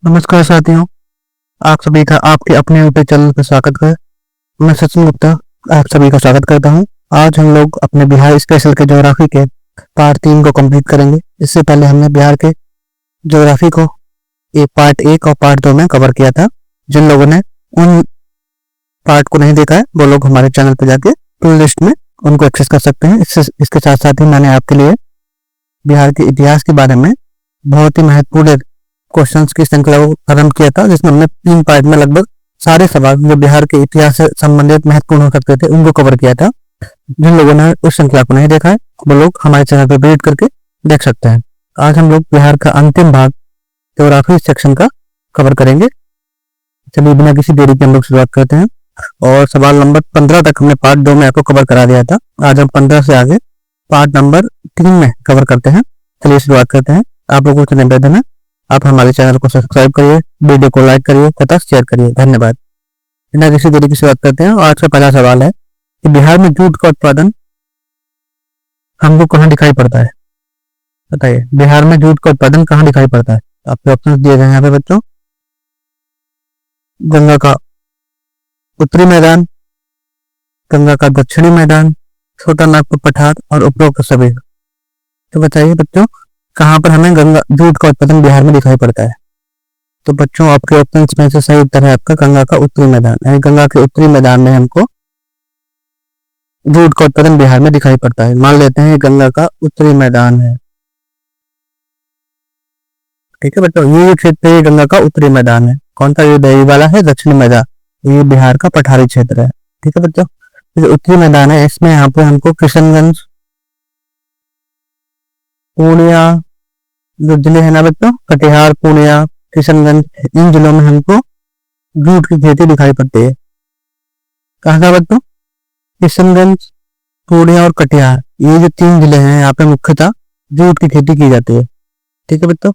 नमस्कार साथियों। आप सभी का आपके अपने यूट्यूब चैनल पर स्वागत है। मैं सचिन गुप्ता आप सभी का स्वागत करता हूं। आज हम लोग अपने बिहार स्पेशल के ज्योग्राफी के पार्ट 3 को कंप्लीट करेंगे। इससे पहले हमने बिहार के ज्योग्राफी को पार्ट 1 और पार्ट 2 में कवर किया था। जिन लोगों ने उन पार्ट को नहीं देखा है वो लोग हमारे चैनल पर जाके प्ले लिस्ट में उनको एक्सेस कर सकते हैं। इसके साथ साथ ही मैंने आपके लिए बिहार के इतिहास के बारे में बहुत ही महत्वपूर्ण क्वेश्चंस की श्रृंखला को आरंभ किया था, जिसमें हमने 3 पार्ट में लगभग सारे सवाल जो बिहार के इतिहास से संबंधित महत्वपूर्ण हो सकते थे उनको कवर किया था। जिन लोगों ने उस श्रृंखला को नहीं देखा है वो लोग हमारे चैनल पर विजिट करके देख सकते हैं। आज हम लोग बिहार का अंतिम भाग ज्योग्राफी सेक्शन का कवर करेंगे। चलिए बिना किसी देरी के हम लोग शुरुआत करते हैं। और सवाल नंबर 15 तक हमने पार्ट 2 में आपको कवर करा दिया था। आज हम 15 से आगे पार्ट नंबर 3 में कवर करते हैं। चलिए शुरुआत करते हैं। आप लोगों को निवेदन है आप हमारे चैनल को सब्सक्राइब करिए, वीडियो को लाइक करिए तथा शेयर करिए। धन्यवाद। बिना किसी देरी की शुरुआत करते हैं। आज का पहला सवाल है कि बिहार में जूट का उत्पादन हमको कहाँ दिखाई पड़ता है? बताइए, बिहार में जूट का उत्पादन कहाँ दिखाई पड़ता है? आपके ऑप्शन दिए गए हैं यहाँ पे बच्चों। गंगा का उत्तरी मैदान, गंगा का दक्षिणी मैदान, छोटा नागपुर पठार और उपरोक्त सभी। तो बताइए बच्चों, कहाँ पर हमें गंगा जूट का उत्पादन बिहार में दिखाई पड़ता है? तो बच्चों आपके ऑप्शन में से सही उत्तर है आपका गंगा का उत्तरी मैदान, यानी गंगा के उत्तरी मैदान में हमको जूट का उत्पादन बिहार में दिखाई पड़ता है। मान लेते हैं गंगा का उत्तरी मैदान है। ठीक है बच्चों, ये क्षेत्र गंगा का उत्तरी मैदान है। कौन सा? ये वाला है दक्षिणी मैदान, ये बिहार का पठारी क्षेत्र है। ठीक है बच्चों, जो उत्तरी मैदान है इसमें यहाँ पे हमको किशनगंज, पूर्णिया जो जिले है ना बच्चों, कटिहार, पूर्णिया, किशनगंज, इन जिलों में हमको जूट की खेती दिखाई पड़ती है। कहाँ का बच्चों? किशनगंज, पूर्णिया और कटिहार, ये जो 3 जिले हैं यहाँ पे मुख्यतः जूट की खेती की जाती है। ठीक है बच्चों,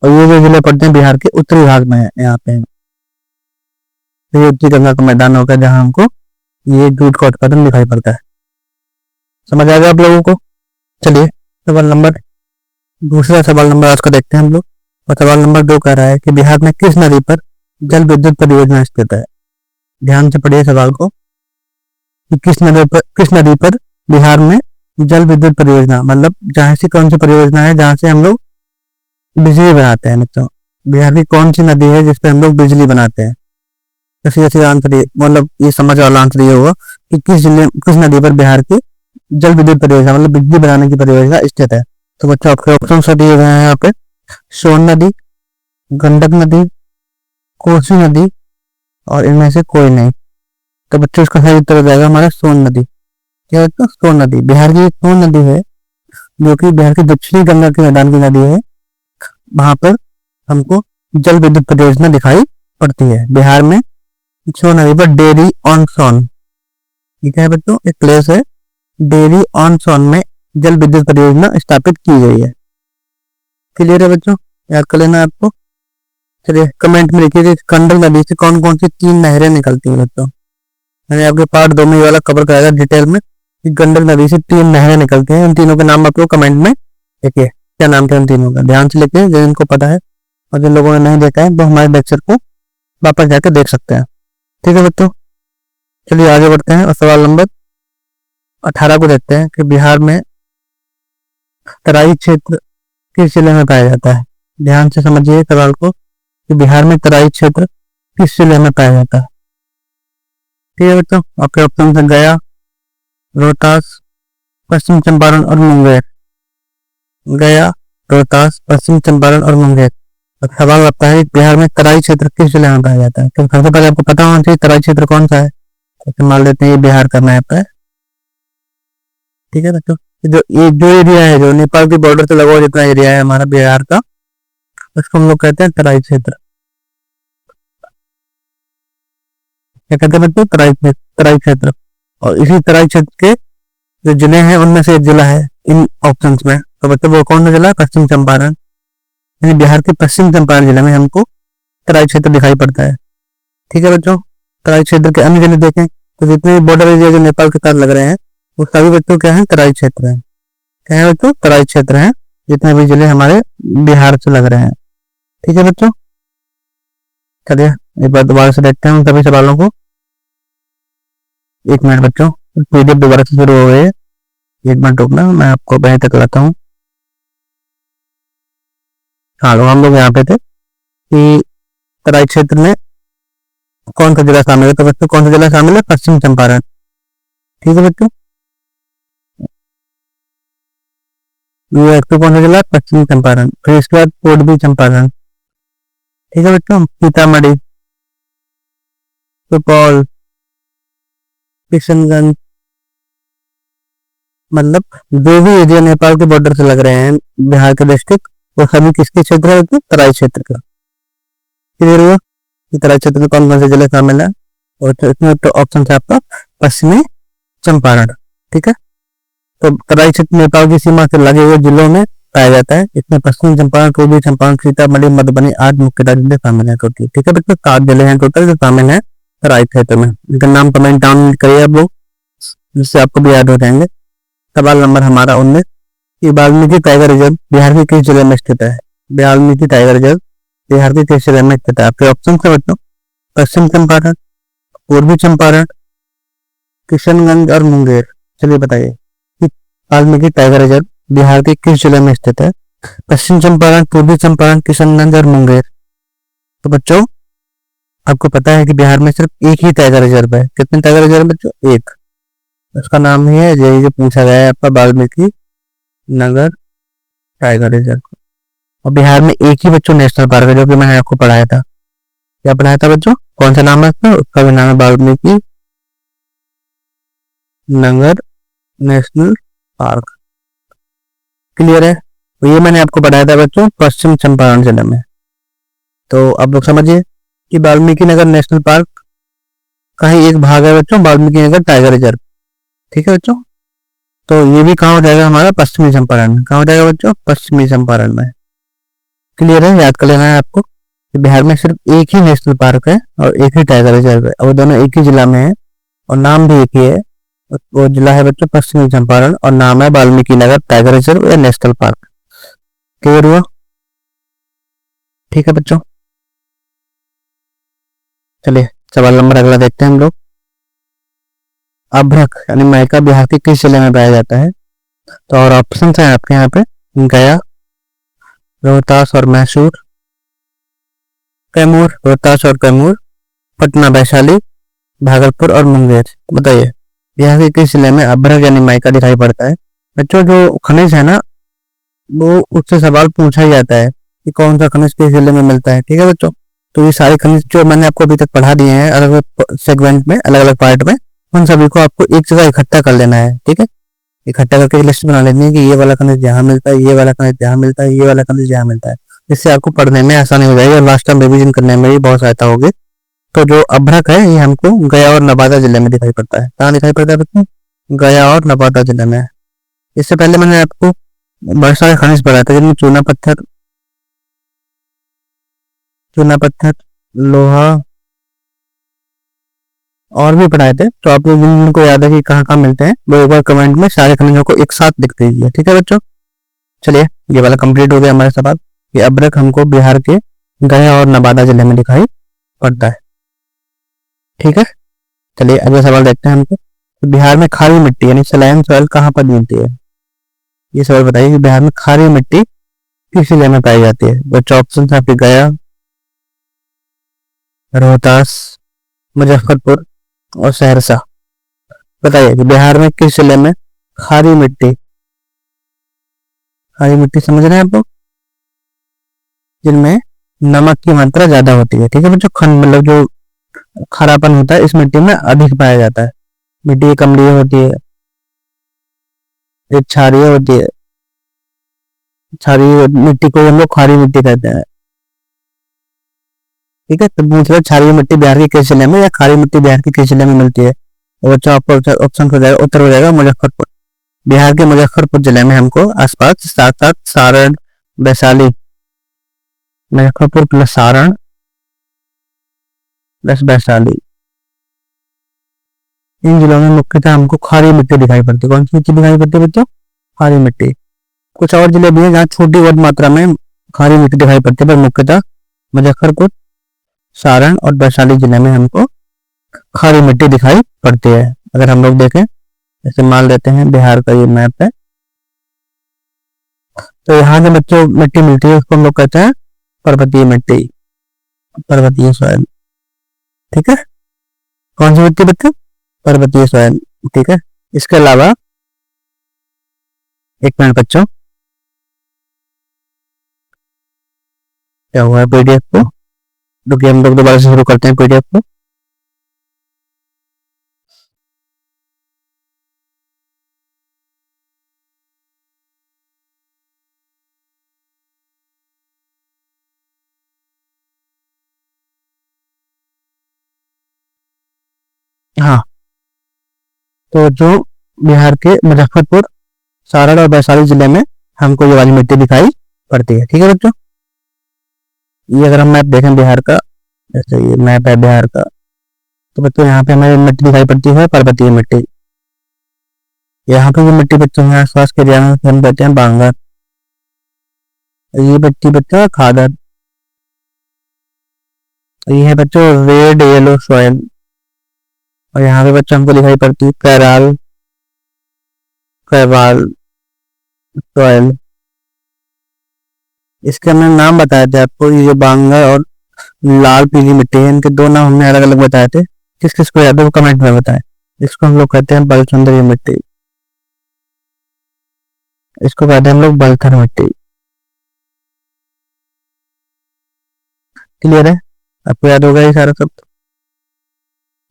और ये जो जिले पड़ते हैं बिहार के उत्तरी भाग में है। यहाँ पे ये उत्तरी गंगा का मैदान होगा जहाँ हमको ये जूट का उत्पादन दिखाई पड़ता है। समझ आ गया आप लोगों को? चलिए दूसरा सवाल नंबर आज का देखते हैं हम लोग। और सवाल नंबर 2 कह रहा है कि बिहार में किस नदी पर जल विद्युत परियोजना स्थित है? ध्यान से पढ़िए सवाल को कि किस नदी पर बिहार में जल विद्युत परियोजना, मतलब जहाँ से कौन सी परियोजना है जहाँ से हम लोग बिजली बनाते हैं। बच्चों बिहार की कौन सी नदी है जिसपे हम लोग बिजली बनाते हैं? ऐसे आंसर, मतलब ये समझ वाला आंसर ये होगा कि किस नदी पर बिहार की जल विद्युत परियोजना मतलब बिजली बनाने की परियोजना स्थित है। तो बच्चों आपके ऑप्शन से दिए गए हैं यहाँ पे सोन नदी, गंडक नदी, कोसी नदी और इनमें से कोई नहीं। तो बच्चों इसका सही उत्तर हो जाएगा हमारा सोन नदी। क्या है? सोन नदी बिहार की सोन नदी है जो कि बिहार की दक्षिणी गंगा के मैदान की नदी है। वहां पर हमको जल विद्युत परियोजना दिखाई पड़ती है। बिहार में सोन नदी पर डेरी ऑन सोन, ठीक है बच्चों, एक प्लेस है डेरी ऑन सोन में जल विद्युत परियोजना स्थापित की गई है। क्लियर है बच्चों? याद कर लेना आपको। चलिए कमेंट में लिखिए कि कंडल नदी से कौन कौन सी 3 नहरें निकलती हैं। बच्चों मैंने आपके पार्ट 2 में ये वाला कवर कराया डिटेल में कि गंडक नदी से 3 नहरें निकलती हैं। उन तीनों के नाम आप लोग कमेंट में लिखिए, क्या नाम थे उन तीनों का। ध्यान से लिखिए जिनको पता है, और जिन लोगों ने नहीं देखा है वो हमारे लेक्चर को वापस जाकर देख सकते हैं। ठीक है बच्चों, चलिए आगे बढ़ते हैं और सवाल नंबर 18 को देखते हैं कि बिहार में तराई क्षेत्र किस जिले में पाया जाता है? ध्यान से समझिए सवाल को कि बिहार में तराई क्षेत्र किस जिले में पाया जाता है। ठीक है बच्चों, आपके ऑप्शन है गया, रोहतास, पश्चिम चंपारण और मुंगेर। गया, रोहतास, पश्चिम चंपारण और मुंगेर। सवाल आपका है बिहार में तराई क्षेत्र किस जिले में पाया जाता है? तो सबसे पहले आपको पता होना चाहिए तराई क्षेत्र कौन सा है। तो मान लेते हैं ये बिहार का मैप है। ठीक है बच्चों, जो एरिया है जो नेपाल की बॉर्डर से लगा हुआ जितना एरिया है हमारा बिहार का, उसको हम लोग कहते हैं तराई क्षेत्र। क्या कहते हैं बच्चों? तराई क्षेत्र। और इसी तराई क्षेत्र के जो जिले हैं उनमें से एक जिला है इन ऑप्शंस में। तो बच्चों वो कौन सा जिला है? पश्चिम चंपारण। यानी बिहार के पश्चिम चंपारण जिले में हमको तराई क्षेत्र दिखाई पड़ता है। ठीक है बच्चों, तराई क्षेत्र के अन्य जिले देखें तो जितने भी बॉर्डर एरिया जो नेपाल के साथ लग रहे हैं वो सभी बच्चों क्या है? तराई क्षेत्र है। क्या है बच्चों? तराई क्षेत्र है जितने भी जिले हमारे बिहार से लग रहे हैं। ठीक है बच्चों, चलिए एक बार दोबारा से देखते हैं उन सभी सवालों को। एक मिनट बच्चों, पीडीएफ दोबारा से शुरू हो गई है, एक मिनट रुकना, मैं आपको वहीं तक लाता हूँ। हाँ, हम लोग यहाँ पे थे कि तराई क्षेत्र में कौन सा जिला शामिल है। तो बच्चों कौन सा जिला शामिल है? पश्चिम चंपारण। ठीक है बच्चों, ये एक तो कौन सा जिला? पश्चिमी चंपारण। फिर इसके बाद पूर्वी चंपारण। ठीक है बच्चों, सीतामढ़ी, सुपौल, किशनगंज, मतलब जो भी एरिया नेपाल के बॉर्डर से लग रहे हैं बिहार के डिस्ट्रिक्ट, वो सभी किसके क्षेत्र है? तो तराई क्षेत्र का। क्लियर हुआ कि तराई क्षेत्र में कौन कौन से जिले शामिल है? और इसमें तो ऑप्शन है आपका पश्चिमी चंपारण। ठीक है, तो तराई क्षेत्र नेपाल की सीमा से लगे हुए जिलों में पाया जाता है। इसमें पश्चिमी चंपारण, पूर्वी चंपारण, सीतामढ़ी, मधुबनी आदि मुख्य जिले शामिल है टोटल। ठीक है बच्चों, 7 जिले हैं टोटल जो शामिल है तराई क्षेत्र में। इनका नाम कमेंट डाउन करिए आप लोग, जिससे आपको भी याद हो जाएंगे। सवाल नंबर हमारा 19 कि वाल्मीकि टाइगर रिजर्व बिहार के किस जिले में स्थित है? वाल्मीकि टाइगर रिजर्व बिहार के किस जिले में स्थित है? आपके ऑप्शन है बच्चों पश्चिम चंपारण, पूर्वी चंपारण, किशनगंज और मुंगेर। चलिए बताइए कि वाल्मीकि टाइगर रिजर्व बिहार के किस जिले में स्थित है? पश्चिम चंपारण, पूर्वी चंपारण, किशनगंज और मुंगेर। तो बच्चों आपको पता है कि बिहार में सिर्फ एक ही टाइगर रिजर्व है। कितने टाइगर रिजर्व बच्चों? एक। उसका नाम ही है, यही जो पूछा गया है आपका, वाल्मीकि नगर टाइगर रिजर्व। और बिहार में एक ही बच्चों नेशनल पार्क है, जो कि मैंने आपको पढ़ाया था। क्या पढ़ाया था बच्चों? कौन सा नाम है उसका? उसका भी नाम है Valmiki Nagar national park. Clear है? तो ये मैंने आपको पढ़ाया था बच्चों पश्चिम चंपारण जिले में। तो अब लोग समझिए कि वाल्मीकि नगर नेशनल पार्क का ही एक भाग है बच्चों वाल्मीकि नगर टाइगर रिजर्व। ठीक है बच्चों, तो ये भी कहाँ हो जाएगा हमारा? पश्चिमी चंपारण में। कहाँ हो जाएगा बच्चों? पश्चिमी चंपारण में। क्लियर है? याद कर लेना है आपको कि बिहार में सिर्फ एक ही नेशनल पार्क है और एक ही टाइगर रिजर्व है, और दोनों एक ही जिला में है और नाम भी एक ही है। वो जिला है बच्चों पश्चिमी चंपारण और नाम है वाल्मीकि नगर टाइगर रिजर्व या नेशनल पार्क। क्लियर हुआ? ठीक है बच्चों, चलिए सवाल नंबर अगला देखते हैं हम लोग। अभ्रक यानी माइका बिहार के किस जिले में पाया जाता है? तो और ऑप्शन है आपके यहाँ पे गया, रोहतास और मैसूर, कैमूर, रोहतास और कैमूर, पटना, वैशाली, भागलपुर और मुंगेर। बताइए बिहार के किस जिले में अभ्रक यानी माइका दिखाई पड़ता है? बच्चों जो खनिज है ना, वो उससे सवाल पूछा ही जाता है कि कौन सा खनिज किस जिले में मिलता है। ठीक है बच्चों, तो ये सारे खनिज जो मैंने आपको अभी तक पढ़ा दिए हैं अलग अलग सेगमेंट में, अलग अलग पार्ट में, उन सभी को आपको एक जगह इकट्ठा कर लेना है। ठीक है, इकट्ठा करके एक लिस्ट बना लेनी है कि ये वाला खनिज यहाँ मिलता है, ये वाला खनिज यहाँ मिलता है, ये वाला खनिज यहाँ मिलता है। इससे आपको पढ़ने में आसानी हो जाएगी और लास्ट टाइम रिवीजन करने में भी बहुत सहायता होगी। तो जो अभ्रक है ये हमको गया और नवादा जिले में दिखाई पड़ता है। कहाँ दिखाई पड़ता है बच्चों? गया और नवादा जिले में। इससे पहले मैंने आपको बहुत सारे खनिज पढ़ाए थे, जिनमें चूना पत्थर, लोहा और भी पढ़ाए थे। तो आप लोग जिनको याद है कि कहाँ कहाँ मिलते हैं, वो एक बार कमेंट में सारे खनिजों को एक साथ लिख दीजिए। ठीक है बच्चों, चलिए ये वाला कंप्लीट हो गया हमारे सवाल। ये अभ्रक हमको बिहार के गया और नवादा जिले में दिखाई पड़ता है। ठीक है, चलिए अगला सवाल देखते हैं हमको। तो बिहार में खारी मिट्टी यानी सलाइन सॉइल कहाँ पर मिलती है? ये सवाल बताइए कि बिहार में खारी मिट्टी किस जिले में पाई जाती है? बच्चों ऑप्शन है आपके गया, रोहतास, मुजफ्फरपुर और सहरसा। बताइए कि बिहार में किस जिले में खारी मिट्टी समझ रहे हैं आप लोग, जिनमें नमक की मात्रा ज्यादा होती है। ठीक है बच्चों, खंड मतलब जो खारापन होता है इस मिट्टी में अधिक पाया जाता है। मिट्टी एक अम्लीय होती है, एक क्षारीय होती है। क्षारीय मिट्टी को हम लोग खारी मिट्टी कहते हैं। ठीक है, तो पूछ रहे क्षारीय मिट्टी बिहार के किस जिले में या खारी मिट्टी बिहार के किस जिले में मिलती है? तो बच्चों आपको ऑप्शन हो जाएगा, उत्तर हो जाएगा मुजफ्फरपुर। बिहार के मुजफ्फरपुर जिले में हमको आसपास साथ साथ सारण, वैशाली, मुजफ्फरपुर प्लस सारण प्लस वैशाली, इन जिलों में मुख्यतः हमको खारी मिट्टी दिखाई पड़ती है। कौन सी मिट्टी दिखाई पड़ती है बच्चों? खारी मिट्टी। कुछ और जिले भी हैं जहाँ छोटी बहुत मात्रा में खारी मिट्टी दिखाई पड़ती है, पर मुख्यतः मुजफ्फरपुर सारण और वैशाली जिले में हमको खारी मिट्टी दिखाई पड़ती है। अगर हम लोग देखें, जैसे मान लेते हैं बिहार का ये मैप है, तो यहाँ जो बच्चों मिट्टी मिलती है उसको हम लोग कहते हैं पर्वतीय मिट्टी, पर्वतीय सॉइल। ठीक है, कौन सी मिट्टी बच्चों? पर्वतीय सॉइल। ठीक है, इसके अलावा एक मिनट बच्चों, क्या हुआ है पीडीएफ को? रुकिए, हम लोग दोबारा से शुरू करते हैं पीडीएफ को। हाँ, तो जो बिहार के मुजफ्फरपुर, सारण और वैशाली जिले में हमको ये वाली मिट्टी दिखाई पड़ती है। ठीक है बच्चों, ये अगर हम मैप देखें बिहार का, जैसे ये मैप है बिहार का, तो बच्चों यहाँ पे हमें मिट्टी दिखाई पड़ती है पर्वतीय मिट्टी। यहाँ पे जो मिट्टी बच्चों है आसपास के एरिया में हम कहते हैं बांगर। ये मिट्टी बच्चों खादर। ये है बच्चों रेड येलो सॉइल। और यहाँ पे बच्चों हमको दिखाई पड़ती है कैराल, कैवाल सॉइल। इसके हमने नाम बताए थे आपको, ये बांगर और लाल पीली मिट्टी है, इनके दो नाम हमने अलग अलग बताए थे। किस किस को याद है वो कमेंट में बताएं। इसको हम लोग कहते हैं बलसुंदरी मिट्टी, इसको कहते हैं हम लोग बलथर मिट्टी। क्लियर है? आपको याद होगा ये सारा सब?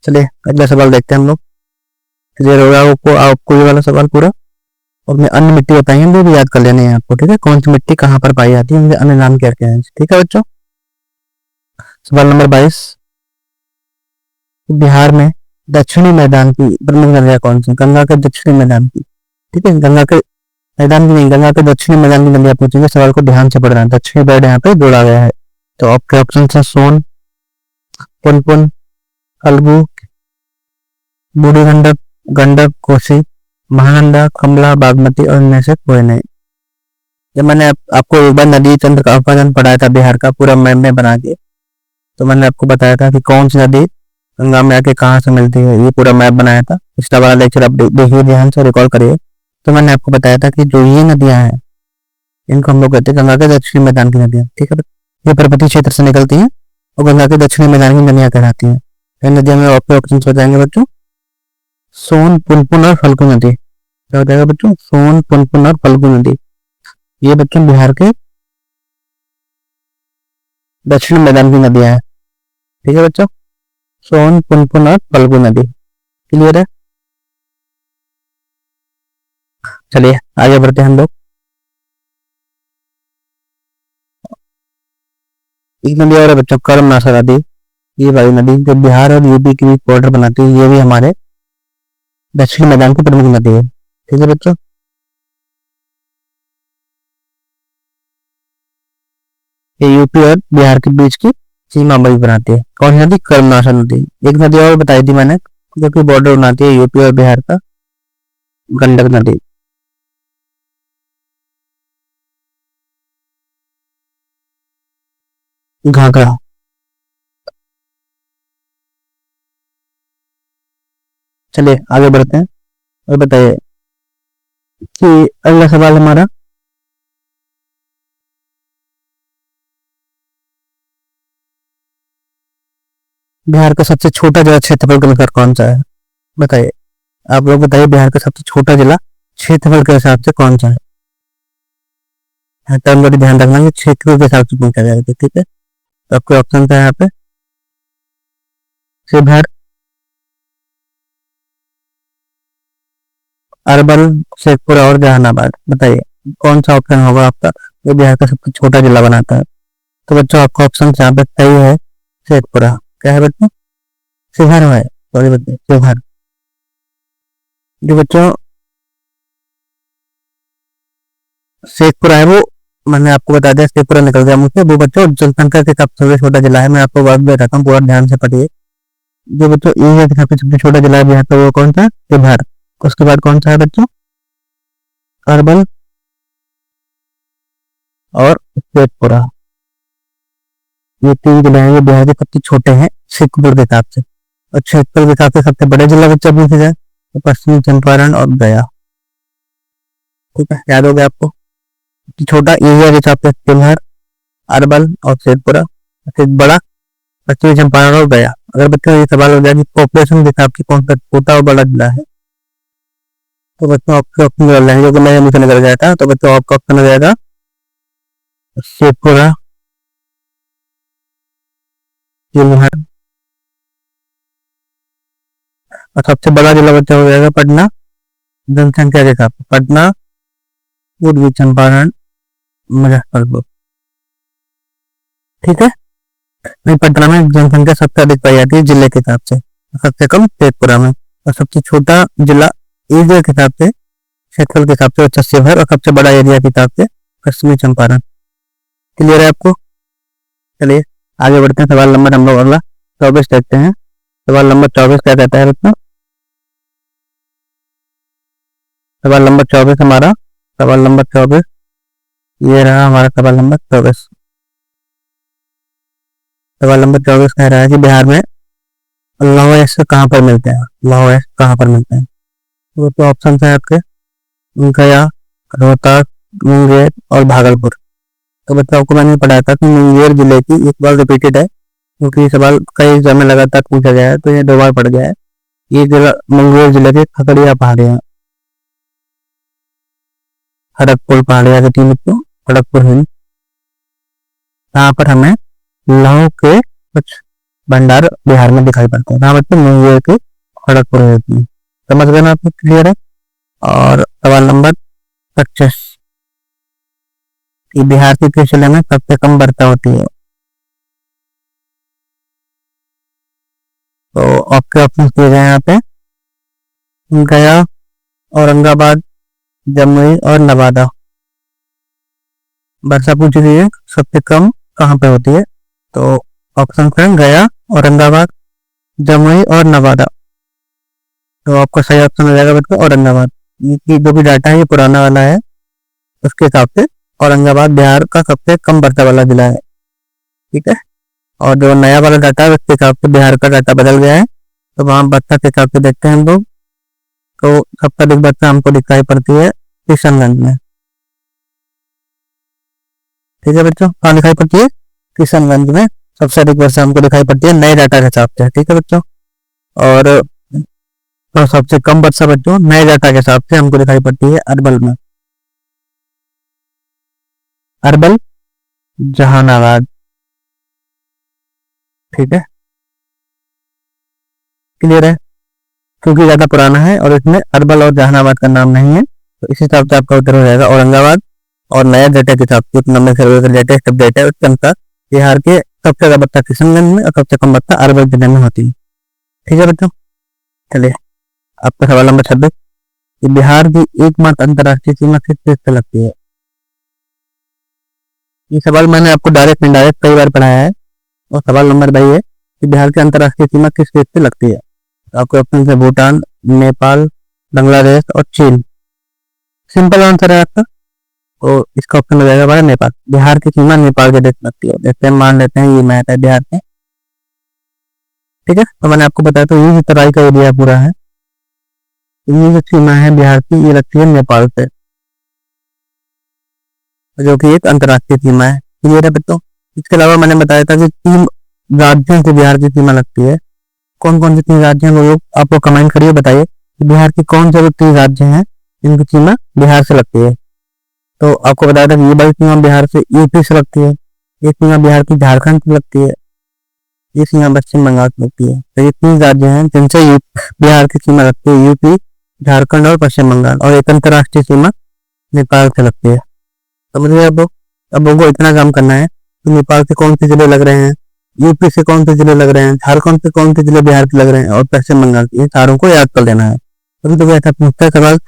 चलिए अगला सवाल देखते हैं हम लोग। क्लियर होगा आपको ये वाला सवाल पूरा? और मैं अन्य मिट्टी बताएंगे वो भी याद कर लेने हैं आपको। ठीक है, कौन सी मिट्टी कहाँ पर पाई जाती है, उनके अन्य नाम क्या क्या है। ठीक है बच्चों, सवाल नंबर 22, बिहार में दक्षिणी मैदान की प्रमुख नदियां कौन सी? गंगा के दक्षिणी मैदान की। ठीक है, गंगा के मैदान की नहीं, गंगा के दक्षिणी मैदान की नदियां पूछेंगे। सवाल को ध्यान से पढ़ना है, दक्षिणी वर्ड यहाँ पे जोड़ा गया है। तो आपके ऑप्शन है सोन, पुनपुन, फल्गु, बूढ़ी गंडक, गंडक, कोसी, महानंदा, कमला, बागमती और इनमें से कोई नहीं। जब मैंने आपको एक बार नदी चंद्र का आंकलन पढ़ाया था बिहार का पूरा मैप में बना के, तो मैंने आपको बताया था कि कौन सी नदी गंगा में आके कहाँ से मिलती है, ये पूरा मैप बनाया था। पिछला वाला लेक्चर आप देखिए, ध्यान से रिकॉल करिए। तो मैंने आपको बताया था कि जो ये नदियां हैं इनको हम लोग कहते हैं गंगा के दक्षिणी मैदान की नदियां। ठीक है, ये पर्वतीय क्षेत्र से निकलती हैं और गंगा के दक्षिणी मैदान की नदियां कहलाती हैं। इन नदियों में आपके ऑप्शन बताएंगे बच्चों, सोन, पुनपुन और फल्गु नदी। क्या हो जाएगा बच्चों? सोन, पुनपुन और फल्गु नदी। ये बच्चों बिहार के दक्षिण मैदान की नदियां हैं। ठीक है बच्चों, सोन, पुनपुन और फल्गु नदी। क्लियर है? चलिए आगे बढ़ते हैं हम लोग। एक नदी और है बच्चों, कर्मनाशा नदी। ये वाली नदी जो बिहार और यूपी की बॉर्डर बनाती है, ये भी हमारे दक्षिण मैदान की प्रमुख नदी है। ठीक है बच्चों, ये यूपी और बिहार के बीच की सीमा भी बनाती है। कौन सी नदी? कर्मनाशा नदी। एक नदी और बताई थी मैंने जो कि बॉर्डर बनाती है यूपी और बिहार का, गंडक नदी। घाघरा। चलिए आगे बढ़ते हैं और बताइए कि अगला सवाल हमारा, बिहार का सबसे छोटा जिला क्षेत्रफल के अनुसार कौन सा है? बताइए, आप लोग बताइए, बिहार का सबसे छोटा जिला क्षेत्रफल के हिसाब से कौन सा है? टर्म बड़ी ध्यान रखना, क्षेत्रों के हिसाब से पूछा जाएगा। ठीक है, तो आपके ऑप्शन है यहाँ पे शिवहर, अरवल, शेखपुरा और जहानाबाद। बताइए कौन सा ऑप्शन होगा आपका जो बिहार का सबसे छोटा जिला बनाता है? तो बच्चों आपका ऑप्शन यहाँ पे सही है, शेखपुरा। क्या है बच्चों? शिवहर है, सॉरी बच्चों, शिवहर। जो बच्चों शेखपुरा है वो, मैंने आपको बता दिया, शेखपुरा निकल गया मुझसे। वो बच्चों जनसंख्या के हिसाब से सबसे छोटा जिला है। मैं आपको बात बताता हूँ, पूरा ध्यान से पढ़िए। जो बच्चों एरिया के हिसाब से सबसे छोटा जिला है बिहार का, वो कौन सा? शिवहर। उसके बाद कौन सा है बच्चों? अरवल और शेखपुरा। ये तीन जिले हैं, ये बिहार के सबसे छोटे हैं क्षेत्रफल के हिसाब से, और क्षेत्रफल के हिसाब से सबसे बड़े जिला बच्चा पूछा जाए तो पश्चिमी चंपारण और गया। ठीक है, याद हो गया आपको। छोटा एरिया के हिसाब से शिवहर, अरवल और शेखपुरा, बड़ा पश्चिमी चंपारण और गया। अगर बच्चों ये सवाल हो जाए कि पॉपुलेशन के हिसाब से कौन सा छोटा और बड़ा जिला है, तो बच्चों आपके ऑप्शन निकल जाएंगे, जो कि मैं मुझे निकल गया था। तो बच्चों आपका ऑप्शन हो जाएगा शेखपुरा, शिवहर, और सबसे बड़ा जिला बच्चा हो जाएगा पटना, जनसंख्या के हिसाब से पटना, पूर्वी चंपारण, मुजफ्फरपुर। ठीक है, नहीं, पटना में जनसंख्या सबसे अधिक पाई जाती है जिले के हिसाब से, सबसे कम शेखपुरा में, और सबसे छोटा जिला एरिया के हिसाब से, क्षेत्रफल के हिसाब से अच्छा शिवहर, और सबसे बड़ा एरिया के हिसाब से पश्चिमी चंपारण। क्लियर है आपको? चलिए आगे बढ़ते हैं। सवाल नंबर हम लोग अगला 24 देखते हैं। सवाल नंबर 24 क्या कहता है बच्चों? सवाल नंबर 24 हमारा, सवाल नंबर 24 ये रहा हमारा सवाल नंबर 24। सवाल नंबर 24 कह रहा है कि बिहार में लौह अयस्क कहाँ पर मिलते हैं? लौह अयस्क कहाँ पर मिलते हैं? तो ऑप्शन है आपके गया, रोहतक, मुंगेर और भागलपुर। तो बच्चों आपको मैंने पढ़ाया था कि मुंगेर जिले की, एक बार रिपीटेड है क्योंकि सवाल कई एग्जाम में लगातार पूछा गया है, तो ये 2 बार पड़ गया है। ये जिला मुंगेर जिले के खगड़िया पहाड़ियाँ, खड़गपुर पहाड़िया के तीन बच्चों, खड़गपुर हिल, यहाँ पर हमें लौह के कुछ भंडार बिहार में दिखाई पड़ते हैं। यहाँ बच्चों मुंगेर के खड़गपुर हिल, समझ गए ना आपको? क्लियर है। और सवाल नंबर 25, कि बिहार के किस जिले में सबसे कम वर्षा होती है? तो आपके ऑप्शन दिए गए हैं यहाँ पे गया, औरंगाबाद, जमुई और नवादा। वर्षा पूछी गई है सबसे कम कहाँ पे होती है, तो ऑप्शन है गया, औरंगाबाद, जमुई और नवादा। तो आपका सही ऑप्शन हो जाएगा बच्चों औरंगाबाद। ये जो भी डाटा है ये पुराना वाला है, उसके हिसाब से औरंगाबाद बिहार का सबसे कम वर्षा वाला जिला है। ठीक है, और जो नया वाला डाटा है उसके हिसाब से बिहार का डाटा बदल गया है। तो वहाँ वर्षा के हिसाब से देखते हैं हम लोग, तो सबसे अधिक वर्षा हमको दिखाई पड़ती है किशनगंज में। ठीक है बच्चों, कहाँ दिखाई पड़ती है? किशनगंज में सबसे अधिक वर्षा हमको दिखाई पड़ती है नए डाटा के हिसाब से। ठीक है बच्चों, और तो सबसे कम वर्षा बच्चों नए डाटा के हिसाब से हमको दिखाई पड़ती है अरवल में, अरवल, जहानाबाद। ठीक है, क्लियर है? क्योंकि ज्यादा पुराना है और इसमें अरवल और जहानाबाद का नाम नहीं है, तो इस हिसाब से आपका उत्तर हो जाएगा औरंगाबाद। और नया डेटा के हिसाब से नंबर सर्वे का डेटा सब डेटा है उसके अनुसार बिहार के सबसे ज्यादा वर्षा किशनगंज में और सबसे कम वर्षा अरवल जिले में होती है। ठीक है बच्चों, चलिए आपका सवाल नंबर 26, बिहार की एकमात्र अंतर्राष्ट्रीय सीमा किस देश से लगती है? ये सवाल मैंने आपको डायरेक्ट इनडायरेक्ट कई बार पढ़ाया है, और सवाल नंबर वही है कि बिहार की अंतर्राष्ट्रीय सीमा किस देश से लगती है? तो आपके ऑप्शन है भूटान, नेपाल, बांग्लादेश और चीन। सिंपल आंसर है आपका, तो इसका ऑप्शन हो जाएगा हमारा नेपाल। बिहार की सीमा नेपाल के देश लगती है। जैसे हम मान लेते हैं ये मैप है बिहार में। ठीक है, तो मैंने आपको बताया तो ये जो तराई का एरिया पूरा है, ये जो सीमा है बिहार की ये लगती है नेपाल से, जो कि एक अंतर्राष्ट्रीय सीमा है। क्लियर है बच्चों? इसके अलावा मैंने बताया था कि 3 राज्यों से बिहार की सीमा लगती है। कौन कौन से 3 राज्य हैं वो लोग आप लोग कमेंट करिए, बताइए कि बिहार की कौन से 3 राज्य हैं जिनकी सीमा बिहार से लगती है। तो आपको बताया था कि ये बड़ी सीमा बिहार से यूपी से लगती है, ये सीमा बिहार की झारखंड से लगती है, ये सीमा पश्चिम बंगाल से लगती है। तो ये 3 राज्य हैं जिनसे बिहार की सीमा लगती है, यूपी, झारखंड और पश्चिम बंगाल। और एक अंतर्राष्ट्रीय सीमा नेपाल से लगती है। समझ गए अब लोगों को इतना काम करना है कि नेपाल से कौन से जिले लग रहे हैं, यूपी से कौन से जिले लग रहे हैं, झारखंड से कौन से जिले बिहार के लग रहे हैं, और पश्चिम बंगाल के, सारों को याद कर लेना है। अभी तो ऐसा पूछता है सवाल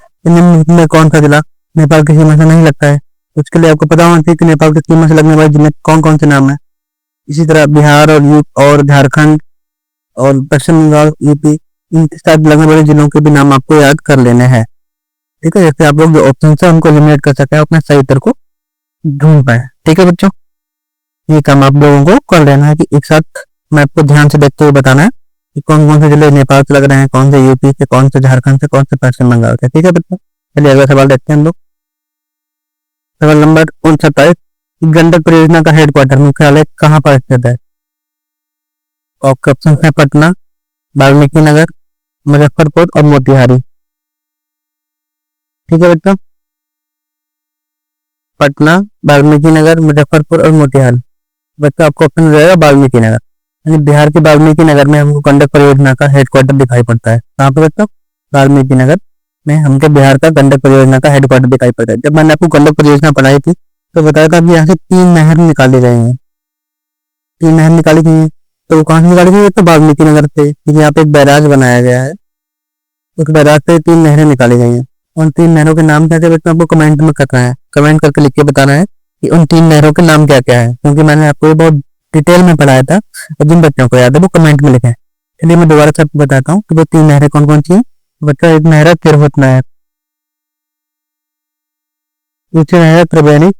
में कौन सा जिला नेपाल की सीमा से नहीं लगता है, उसके लिए आपको पता होना चाहिए कि नेपाल की सीमा से लगने वाले जिले कौन कौन से नाम है। इसी तरह बिहार और झारखंड और पश्चिम बंगाल, यूपी, इनके साथ लगने वाले जिलों के भी नाम आपको याद कर लेने हैं। ठीक है, जैसे आप लोग जो ऑप्शन है उनको एलिमिनेट कर सके, अपने सही उत्तर को ढूंढ पाए। ठीक है बच्चों, ये काम आप लोगों को कर लेना है कि एक साथ मैं आपको ध्यान से देखते हुए बताना है कि कौन कौन से जिले नेपाल से लग रहे हैं, कौन से यूपी से, कौन से झारखंड से, कौन से पश्चिम बंगाल से। ठीक है बच्चों, चलिए अगला सवाल देखते हैं हम लोग। सवाल नंबर 39, गंडक परियोजना का हेडक्वार्टर मुख्यालय कहाँ पर स्थित है? आपके ऑप्शन है पटना, वाल्मीकि नगर, मुजफ्फरपुर और मोतिहारी। ठीक है बच्चों, पटना, वाल्मीकि नगर, मुजफ्फरपुर और मोतिहारी। बच्चों आपको ऑप्शन रहेगा वाल्मीकि नगर, यानी बिहार के वाल्मीकि नगर में हमको गंडक परियोजना का हेडक्वार्टर दिखाई पड़ता है। कहाँ पे बच्चों? वाल्मीकि नगर में हमको बिहार का गंडक परियोजना का हेडक्वार्टर दिखाई पड़ता है। जब मैंने आपको गंडक परियोजना पढ़ाई थी तो बताया था कि यहाँ से 3 नहर निकाली गई हैं, 3 नहर निकाली गई हैं। तो कहाँ से निकाली गई? तो वाल्मीकि नगर से, क्योंकि यहाँ पे एक बैराज बनाया गया है, उस बैराज से 3 नहरें निकाली गई हैं। उन 3 नहरों के नाम क्या थे बच्चों? आपको कमेंट में करना है, कमेंट करके लिख के बताना है कि उन 3 नहरों के नाम क्या क्या है, क्योंकि मैंने आपको ये बहुत डिटेल में पढ़ाया था और जिन बच्चों को याद है वो कमेंट में लिखें। चलिए मैं दोबारा से आपको बताता हूँ कि वो 3 नहरें कौन कौन सी हैं। बच्चा एक नहर है तिरहुत नहर, दूसरी नहर है त्रिवेणी,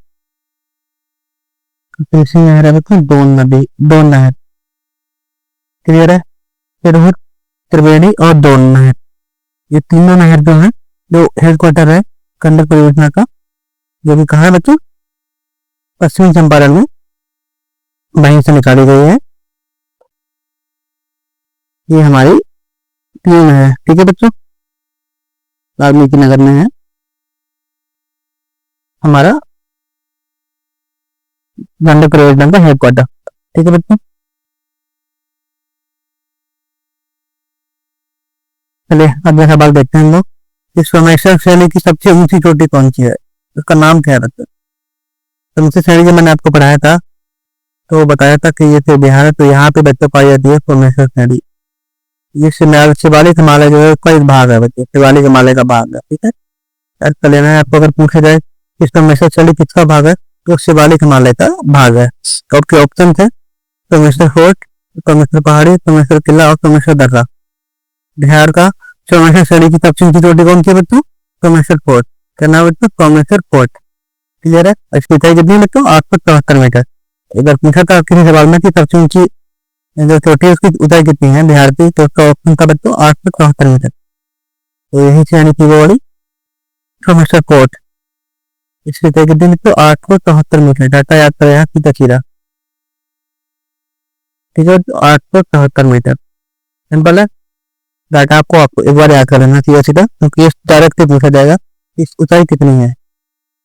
तीसरी नहर है बच्चों दोन नहर। क्लियर है? तिरहुत, त्रिवेणी और दोन नहर, ये तीनों नहर जो है जो हेडक्वार्टर है गंडक परियोजना का, जो कि कहाँ है बच्चों? पश्चिमी चंपारण में, वहीं से निकाली गई है। ये हमारी 3 है। ठीक है बच्चों, वाल्मीकि नगर में है हमारा गंडक परियोजना का हेडक्वार्टर। ठीक है बच्चों, चलिए अगला सवाल देखते हैं हम लोग। इस सोमेश्वर श्रेणी की सबसे ऊंची चोटी कौन सी है? उसका नाम क्या है बच्चों? सोमेश्वर श्रेणी जब मैंने आपको पढ़ाया था तो बताया था कि ये तो बिहार है, तो यहाँ पे बच्चों पाई जाती है सोमेश्वर श्रेणी। ये शिवालिक हिमालय जो है उसका एक भाग है बच्चे, शिवालिक हिमालय का भाग है। ठीक है, ऐसा लेना है आपको। अगर पूछा जाए कि सोमेश्वर श्रेणी किसका भाग है तो शिवालिक हिमालय का भाग है। तो आपके ऑप्शन थे सोमेश्वर फोर्ट, सोमेश्वर पहाड़ी, सोमेश्वर किला और सोमेश्वर दर्रा। बिहार का सोमेश्वर श्रेणी की सबसे ऊंची चोटी कौन सी है बच्चों? सोमेश्वर फोर्ट। क्या नाम बच्चों? सोमेश्वर फोर्ट। क्लियर है? इसकी ऊंचाई कितनी बच्चों? 874 मीटर। अगर पूछा था किसी सवाल में कि सबसे ऊंची जो चोटी है उसकी ऊंचाई कितनी है बिहार की, तो उसका ऑप्शन था बच्चों 874 मीटर। तो यही श्रेणी की वो वाली सोमेश्वर फोर्ट, इसकी ऊंचाई कितनी बच्चों? 874 मीटर। डाटा याद करें यहाँ सीधा सीधा। ठीक है, 874 मीटर। सिंपल है, डाटा आपको एक बार याद कर लेना सीधा सीधा, क्योंकि ये डायरेक्ट से पूछा जाएगा इस ऊंचाई कितनी है।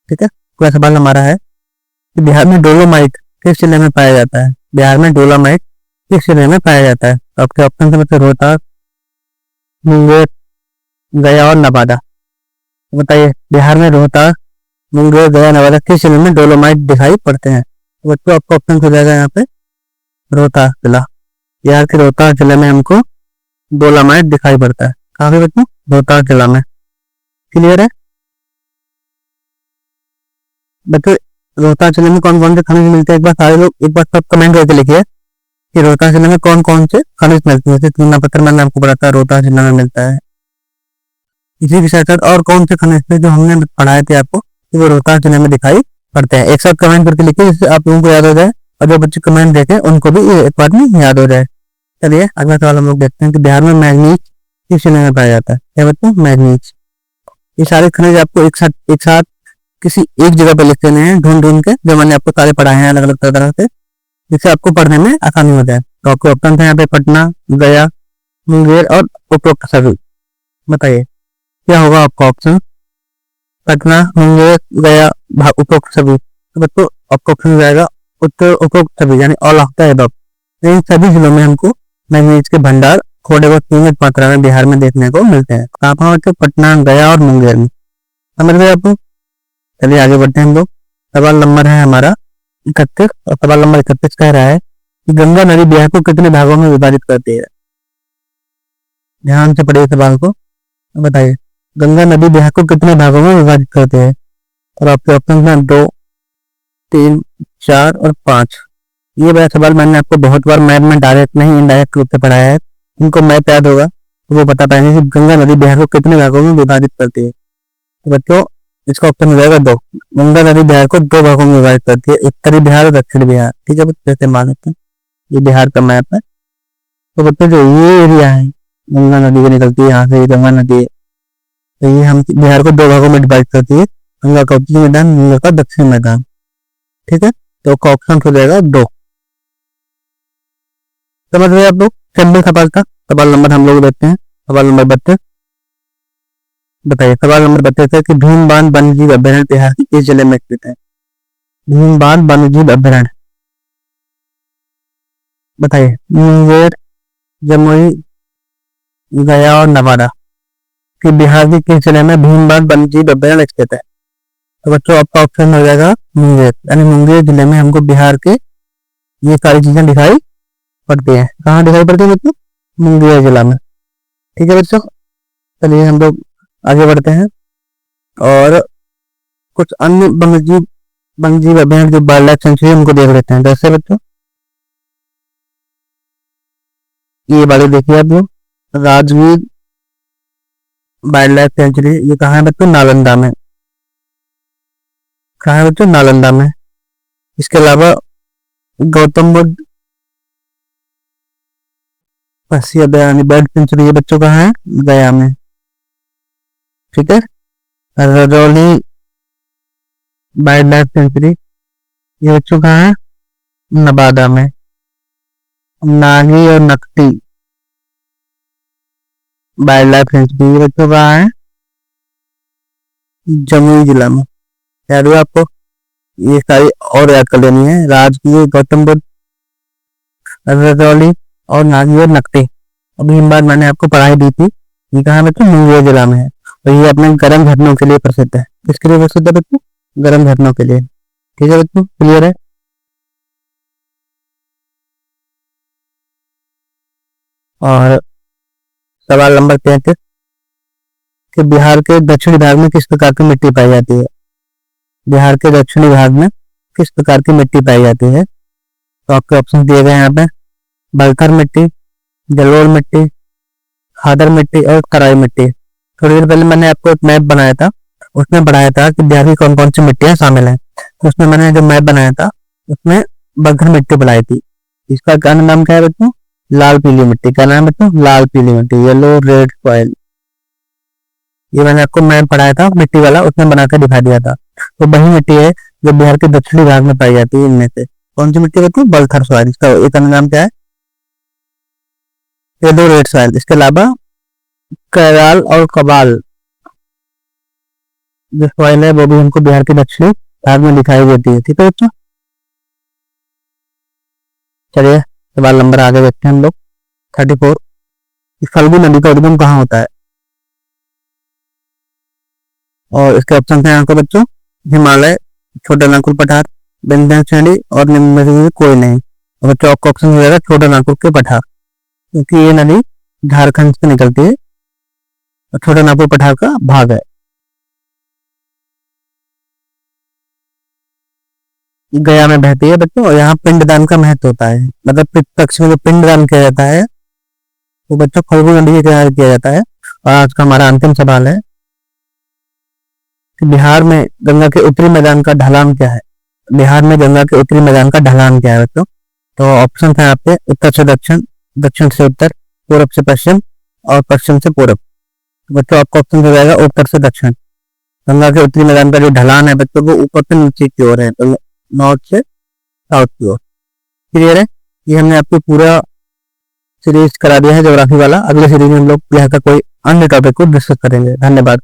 ठीक है, अगला सवाल हमारा है कि बिहार में डोलोमाइट किस जिले में पाया जाता है? बिहार में डोलोमाइट किस जिले में पाया जाता है? तो आपके ऑप्शन से मतलब रोहतास, मुंगेर, गया और नवादा। बताइए बिहार में रोहतास, मुंगेर, गया, नवादा किस जिले में डोलोमाइट दिखाई पड़ते हैं? तो बच्चों आपका ऑप्शन हो जाएगा यहाँ पे रोहतास जिला। बिहार के रोहतास जिले में हमको डोलोमाइट दिखाई पड़ता है। कहाँ पे बच्चों? रोहतास जिला में। क्लियर है बच्चों? रोहतास जिले में कौन कौन से खनिज मिलते हैं एक बार सारे लोग एक बार सब कमेंट करके लिखिए कि रोहतास जिले में कौन कौन से खनिज मिलते हैं। जैसे चूना पत्थर मैंने आपको बताया था रोहतास जिले में मिलता है। इसी के साथ साथ और कौन से खनिज थे जो हमने पढ़ाए थे आपको कि वो रोहतास जिले में दिखाई पड़ते हैं। एक साथ कमेंट करके लिखिए जिससे आप लोगों को याद हो जाए और जो बच्चे कमेंट देखे उनको भी एक बार में याद हो जाए। चलिए अगला सवाल हम लोग देखते हैं कि बिहार में मैग्नीज किस जिले में पाया जाता है? क्या बच्चों? मैग्नीज। ये सारे खनिज आपको एक साथ किसी एक जगह पे लिख देने हैं ढूंढ ढूंढ के, जो मैंने आपको सारे पढ़ाए हैं अलग अलग तरह से, जिससे आपको पढ़ने में आसानी हो जाए। तो आपके ऑप्शन थे यहाँ पे पटना, गया, मुंगेर और उपरोक्त सभी। बताइए क्या होगा आपका ऑप्शन? पटना, मुंगेर, गया, उपरोक्त सभी। तो बच्चों आपका ऑप्शन हो जाएगा उत्तर उपरोक्त सभी, यानी ऑल ऑफ द एबव। इन सभी जिलों में हमको मैग्नीज के भंडार थोड़े बहुत सीमित मात्रा में बिहार में देखने को मिलते हैं। कहाँ पर बच्चों? पटना, गया और मुंगेर में। समझ गए आपको? चलिए आगे बढ़ते हैं हम लोग। सवाल नंबर है हमारा 31 और सवाल नंबर 31 कह रहा है कि गंगा नदी बिहार को कितने भागों में विभाजित करती है? ध्यान से पढ़िए सवाल को, बताइए गंगा नदी बिहार को कितने भागों में विभाजित करते हैं? और आपके ऑप्शन है 2, 3, 4 और 5। ये बड़ा सवाल मैंने आपको बहुत बार मैप में डायरेक्ट नहीं इनडायरेक्ट रूप से पढ़ाया है। इनको मैप याद होगा तो वो बता पाएंगे कि गंगा नदी बिहार को कितने भागों में विभाजित करती है। तो बच्चों इसका ऑप्शन हो जाएगा दो। गंगा नदी बिहार को दो भागों में विभाजित करती है, उत्तरी बिहार और दक्षिण बिहार। ठीक है बच्चों, जैसे मान लेते हैं ये बिहार का मैप है। तो बच्चों जो ये एरिया है गंगा नदी की निकलती है, यहाँ से गंगा नदी है, तो ये हम बिहार को दो भागों में डिवाइड करती है, गंगा का उत्तरी मैदान, गंगा का दक्षिण मैदान। ठीक है, तो का ऑप्शन हो जाएगा दो। समझ रहे आप लोग? सिंपल सवाल था। सवाल नंबर हम लोग देखते हैं, सवाल नंबर 32। बताइए, सवाल नंबर 32 है कि भीमबांध वन्यजीव अभ्यारण्य बिहार के किस जिले में स्थित है? भीमबांध वन्यजीव अभ्यारण्य बताइए, मुंगेर, जमुई, गया और नवादा कि बिहार के किस जिले में भीमबांध वन्यजीव अभ्यारण्य स्थित है? तो बच्चों आपका ऑप्शन हो जाएगा मुंगेर, यानी मुंगेर जिले में हमको बिहार के ये सारी चीजें दिखाई पड़ती है। कहाँ दिखाई पड़ती है बच्चों? मुंगेर जिला में। ठीक है बच्चों, चलिए हम लोग आगे बढ़ते हैं और कुछ अन्य वन्यजीव अभ्यारण्य जो वाइल्ड लाइफ सेंचुरी उनको देख लेते हैं। जैसे बच्चों ये वाले देखिए आप लोग, राजगीर वाइल्ड लाइफ सेंचुरी, ये कहाँ है बच्चों? नालंदा में। कहाँ है बच्चों? नालंदा में। इसके अलावा गौतम बुद्ध पक्षी अभ्यारण्य बर्ड सेंचुरी ये बच्चों कहाँ है? गया में। ठीक है, रजौली वाइल्ड लाइफ सेंचुरी ये बच्चों कहाँ है? नवादा में। नागी और नकटी वाइल्ड लाइफ सेंचुरी ये बच्चों कहाँ है? जमुई जिला में। याद हुआ आपको? ये सारी और याद कर लेनी है, राजगीर, गौतम बुद्ध, रजौली और नागी और नकटी। अभी इन बार मैंने आपको पढ़ाई दी थी। ये कहाँ बच्चों? मुंगेर जिला में है। और ये अपने गर्म झरनों के लिए प्रसिद्ध है। किसके लिए प्रसिद्ध है बच्चों? गर्म झरनों के लिए। ठीक है बच्चों, क्लियर है? और सवाल नंबर 33 कि बिहार के दक्षिणी भाग में किस प्रकार की मिट्टी पाई जाती है? बिहार के दक्षिणी भाग में किस प्रकार की मिट्टी पाई जाती है? तो आपके ऑप्शन दिए गए हैं यहाँ पे, बलथर मिट्टी, जलोढ़ मिट्टी, खादर मिट्टी और तराई मिट्टी। थोड़ी देर पहले मैंने आपको एक मैप बनाया था, उसमें बताया था कि बिहार की कौन कौन सी मिट्टियां शामिल हैं। तो उसमें मैंने जो मैप बनाया था उसमें बलथर मिट्टी बनाई थी। इसका क्या नाम क्या है बच्चों? लाल पीली मिट्टी। क्या नाम है बच्चों? लाल पीली मिट्टी, येलो रेड सॉइल। ये मैंने आपको मैप पढ़ाया था मिट्टी वाला, उसमें बनाकर दिखा दिया था। तो वही मिट्टी है जो बिहार के दक्षिणी भाग में पाई जाती है। इनमें से कौन सी मिट्टी बच्चों? बलथर सॉइल। इसका एक अन्य नाम क्या है? Yellow red soil. इसके अलावा कैराल और कबाल जो सॉइल है वो भी हमको बिहार के दक्षिणी भाग में दिखाई देती है। ठीक है बच्चों, चलिए सवाल नंबर आगे देखते हैं हम लोग 34। फल्गु नदी का उद्गम कहाँ होता है? और इसके ऑप्शन है आपको बच्चों, हिमालय, छोटा नागपुर पठार, विंध्य श्रेणी और निम्न में से कोई नहीं। और बच्चों आपका ऑप्शन हो जाएगा छोटा नागपुर के पठार, क्योंकि ये नदी झारखंड से निकलती है और छोटा नागपुर पठार का भाग है। गया में बहती है बच्चों, और यहाँ पिंडदान का महत्व होता है। मतलब पितृपक्ष में जो पिंडदान किया जाता है वो बच्चों फल्गु नदी के किनारे किया जाता है। और आज का हमारा अंतिम सवाल है कि बिहार में गंगा के उत्तरी मैदान का ढलान क्या है? बिहार में गंगा के उत्तरी मैदान का ढलान क्या है बच्चों? तो ऑप्शन है आपके, उत्तर से दक्षिण, दक्षिण से उत्तर, पूरब से पश्चिम और पश्चिम से पूरब। तो बच्चों आपका ऑप्शन हो जाएगा उत्तर से दक्षिण। गंगा के उत्तरी मैदान का जो ढलान है बच्चों वो ऊपर से नीचे की ओर है, तो नॉर्थ से साउथ की ओर। क्लियर है? ये हमने आपको पूरा सीरीज करा दिया है ज्योग्राफी वाला। अगले सीरीज में हम लोग यहाँ का कोई अन्य टॉपिक को डिस्कस करेंगे। धन्यवाद।